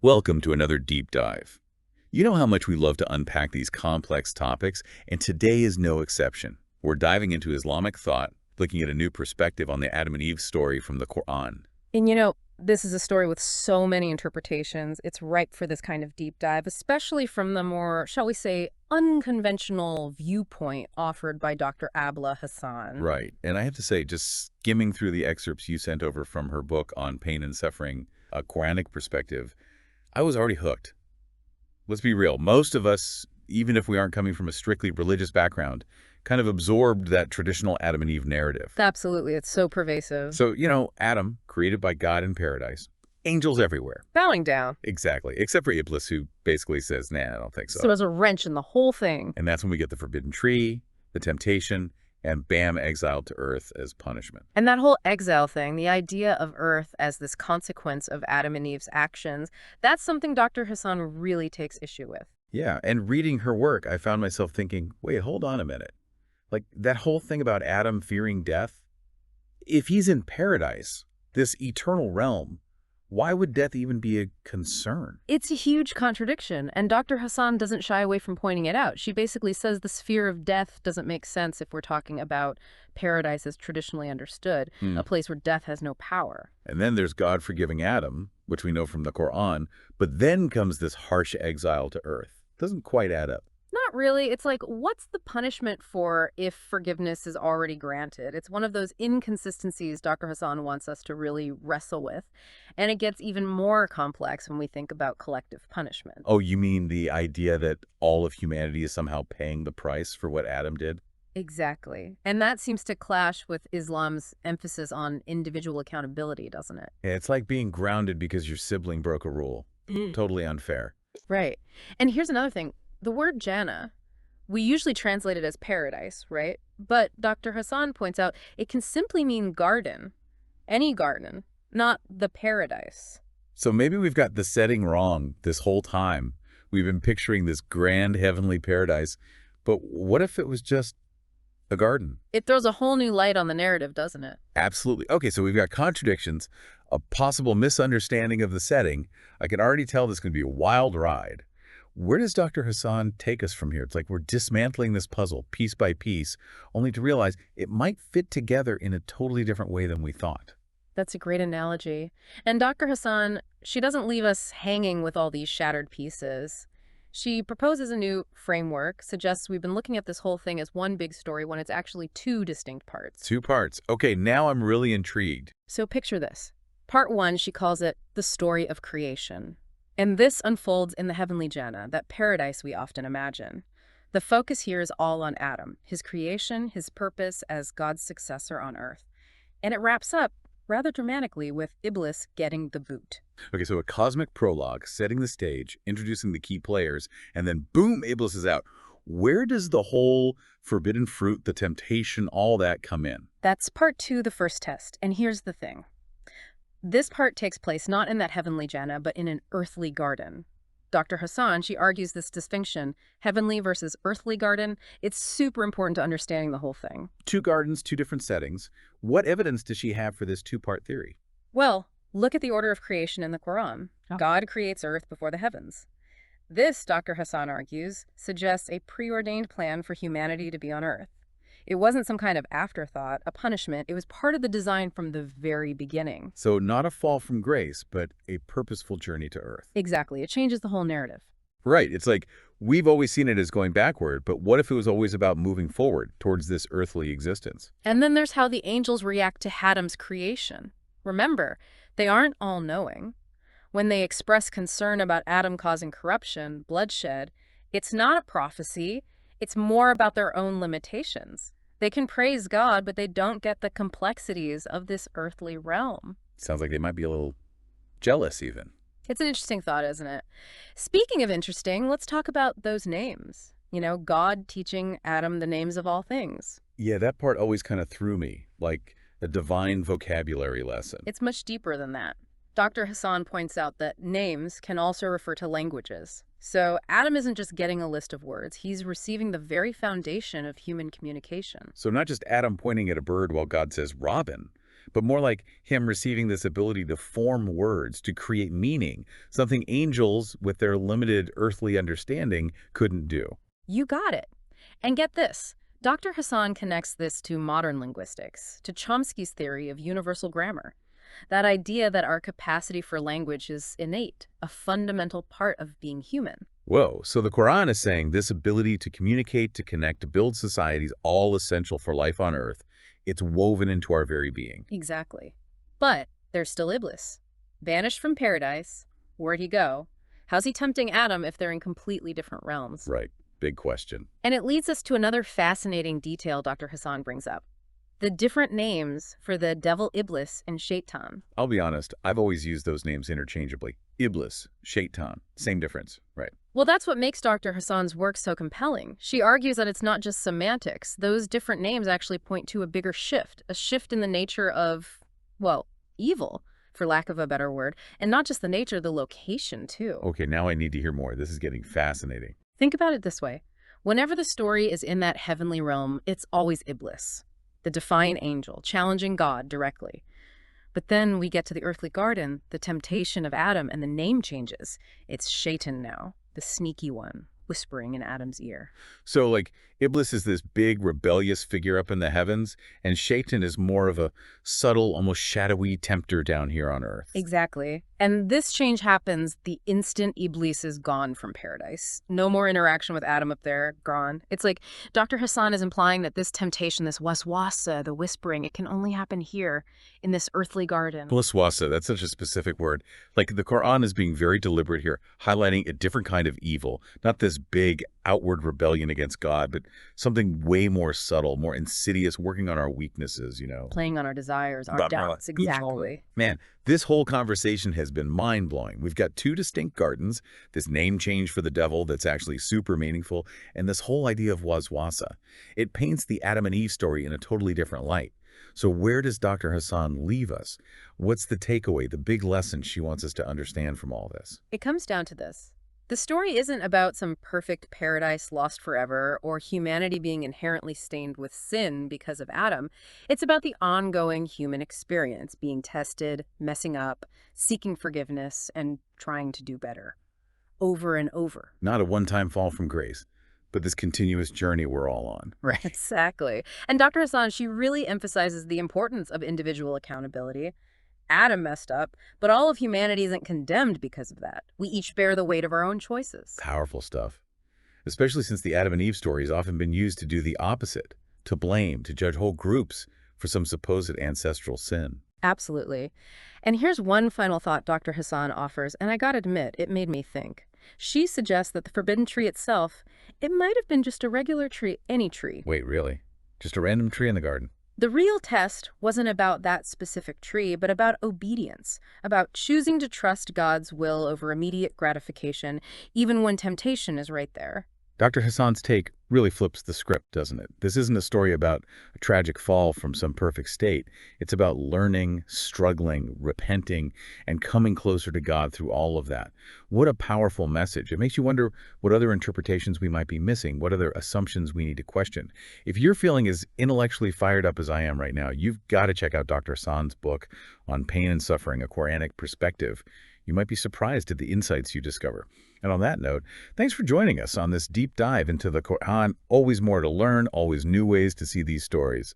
Welcome to another deep dive. You know how much we love to unpack these complex topics, and today is no exception. We're diving into Islamic thought, looking at a new perspective on the Adam and Eve story from the Qur'an. And this is a story with so many interpretations. It's ripe for this kind of deep dive, especially from the more, shall we say, unconventional viewpoint offered by Dr. Abla Hasan. Right, and I have to say, just skimming through the excerpts you sent over from her book on pain and suffering, a Quranic Perspective, I was already hooked. Let's be real. Most of us, even if we aren't coming from a strictly religious background, kind of absorbed that traditional Adam and Eve narrative. Absolutely. It's so pervasive. So, Adam, created by God in paradise, angels everywhere. Bowing down. Exactly. Except for Iblis, who basically says, nah, I don't think so. So there's a wrench in the whole thing. And that's when we get the forbidden tree, the temptation, and bam, exiled to earth as punishment. And that whole exile thing, the idea of earth as this consequence of Adam and Eve's actions, that's something Dr. Hasan really takes issue with. Yeah, and reading her work, I found myself thinking, wait, hold on a minute. Like, that whole thing about Adam fearing death, if he's in paradise, this eternal realm, why would death even be a concern? It's a huge contradiction, and Dr. Hasan doesn't shy away from pointing it out. She basically says this fear of death doesn't make sense if we're talking about paradise as traditionally understood, a place where death has no power. And then there's God forgiving Adam, which we know from the Qur'an, but then comes this harsh exile to earth. Doesn't quite add up. Not really. It's like, what's the punishment for if forgiveness is already granted? It's one of those inconsistencies Dr. Hasan wants us to really wrestle with. And it gets even more complex when we think about collective punishment. Oh, you mean the idea that all of humanity is somehow paying the price for what Adam did? Exactly. And that seems to clash with Islam's emphasis on individual accountability, doesn't it? Yeah, it's like being grounded because your sibling broke a rule. Totally unfair. Right. And here's another thing. The word Jannah, we usually translate it as paradise, right? But Dr. Hasan points out it can simply mean garden, any garden, not the paradise. So maybe we've got the setting wrong this whole time. We've been picturing this grand heavenly paradise, but what if it was just a garden? It throws a whole new light on the narrative, doesn't it? Absolutely. Okay, so we've got contradictions, a possible misunderstanding of the setting. I can already tell this is going to be a wild ride. Where does Dr. Hasan take us from here? It's like we're dismantling this puzzle piece by piece, only to realize it might fit together in a totally different way than we thought. That's a great analogy. And Dr. Hasan, she doesn't leave us hanging with all these shattered pieces. She proposes a new framework, suggests we've been looking at this whole thing as one big story when it's actually two distinct parts. Two parts. Okay, now I'm really intrigued. So picture this. Part one, she calls it the story of creation. And this unfolds in the heavenly Jannah, that paradise we often imagine. The focus here is all on Adam, his creation, his purpose as God's successor on earth. And it wraps up rather dramatically with Iblis getting the boot. Okay, so a cosmic prologue setting the stage, introducing the key players, and then boom, Iblis is out. Where does the whole forbidden fruit, the temptation, all that come in? That's part two, the first test. And here's the thing. This part takes place not in that heavenly Jannah, but in an earthly garden. Dr. Hasan, she argues this distinction, heavenly versus earthly garden, it's super important to understanding the whole thing. Two gardens, two different settings. What evidence does she have for this two-part theory? Well, look at the order of creation in the Qur'an. God creates earth before the heavens. This, Dr. Hasan argues, suggests a preordained plan for humanity to be on earth. It wasn't some kind of afterthought, a punishment. It was part of the design from the very beginning. So not a fall from grace, but a purposeful journey to earth. Exactly. It changes the whole narrative. Right. It's like we've always seen it as going backward, but what if it was always about moving forward towards this earthly existence? And then there's how the angels react to Adam's creation. Remember, they aren't all-knowing. When they express concern about Adam causing corruption, bloodshed, it's not a prophecy. It's more about their own limitations. They can praise God, but they don't get the complexities of this earthly realm. Sounds like they might be a little jealous even. It's an interesting thought, isn't it? Speaking of interesting, let's talk about those names. God teaching Adam the names of all things. Yeah, that part always kind of threw me, like a divine vocabulary lesson. It's much deeper than that. Dr. Hasan points out that names can also refer to languages. So Adam isn't just getting a list of words, he's receiving the very foundation of human communication. So not just Adam pointing at a bird while God says robin, but more like him receiving this ability to form words, to create meaning, something angels, with their limited earthly understanding, couldn't do. You got it. And get this. Dr. Hasan connects this to modern linguistics, to Chomsky's theory of universal grammar. That idea that our capacity for language is innate, a fundamental part of being human. Whoa, so the Quran is saying this ability to communicate, to connect, to build societies, all essential for life on Earth. It's woven into our very being. Exactly. But there's still Iblis. Banished from paradise. Where'd he go? How's he tempting Adam if they're in completely different realms? Right. Big question. And it leads us to another fascinating detail Dr. Hasan brings up. The different names for the devil Iblis and Shaitan. I'll be honest, I've always used those names interchangeably. Iblis, Shaitan, same difference, right? Well, that's what makes Dr. Hasan's work so compelling. She argues that it's not just semantics. Those different names actually point to a bigger shift, a shift in the nature of, well, evil, for lack of a better word, and not just the nature, the location, too. Okay, now I need to hear more. This is getting fascinating. Think about it this way. Whenever the story is in that heavenly realm, it's always Iblis, the defiant angel, challenging God directly. But then we get to the earthly garden, the temptation of Adam, and the name changes. It's Shaitan now, the sneaky one, whispering in Adam's ear. So, like, Iblis is this big, rebellious figure up in the heavens, and Shaitan is more of a subtle, almost shadowy tempter down here on Earth. Exactly. And this change happens the instant Iblis is gone from paradise. No more interaction with Adam up there, gone. It's like Dr. Hasan is implying that this temptation, this waswasa, the whispering, it can only happen here, in this earthly garden. Waswasa, that's such a specific word. Like, the Qur'an is being very deliberate here, highlighting a different kind of evil. Not this big, outward rebellion against God, but something way more subtle, more insidious, working on our weaknesses, Playing on our desires, our doubts, exactly. Man, this whole conversation has been mind-blowing. We've got two distinct gardens, this name change for the devil that's actually super meaningful, and this whole idea of waswasa. It paints the Adam and Eve story in a totally different light. So where does Dr. Hasan leave us? What's the takeaway, the big lesson she wants us to understand from all this? It comes down to this. The story isn't about some perfect paradise lost forever or humanity being inherently stained with sin because of Adam. It's about the ongoing human experience, being tested, messing up, seeking forgiveness, and trying to do better. Over and over. Not a one-time fall from grace, but this continuous journey we're all on. Right. Exactly. And Dr. Hasan, she really emphasizes the importance of individual accountability. Adam messed up, but all of humanity isn't condemned because of that. We each bear the weight of our own choices. Powerful stuff. Especially since the Adam and Eve story has often been used to do the opposite, to blame, to judge whole groups for some supposed ancestral sin. Absolutely. And here's one final thought Dr. Hasan offers, and I gotta admit, it made me think. She suggests that the forbidden tree itself, it might have been just a regular tree, any tree. Wait, really? Just a random tree in the garden? The real test wasn't about that specific tree, but about obedience, about choosing to trust God's will over immediate gratification, even when temptation is right there. Dr. Hasan's take really flips the script, doesn't it? This isn't a story about a tragic fall from some perfect state. It's about learning, struggling, repenting, and coming closer to God through all of that. What a powerful message. It makes you wonder what other interpretations we might be missing, what other assumptions we need to question. If you're feeling as intellectually fired up as I am right now, you've got to check out Dr. Hasan's book on pain and suffering, A Quranic Perspective. You might be surprised at the insights you discover. And on that note, thanks for joining us on this deep dive into the Qur'an. Always more to learn, always new ways to see these stories.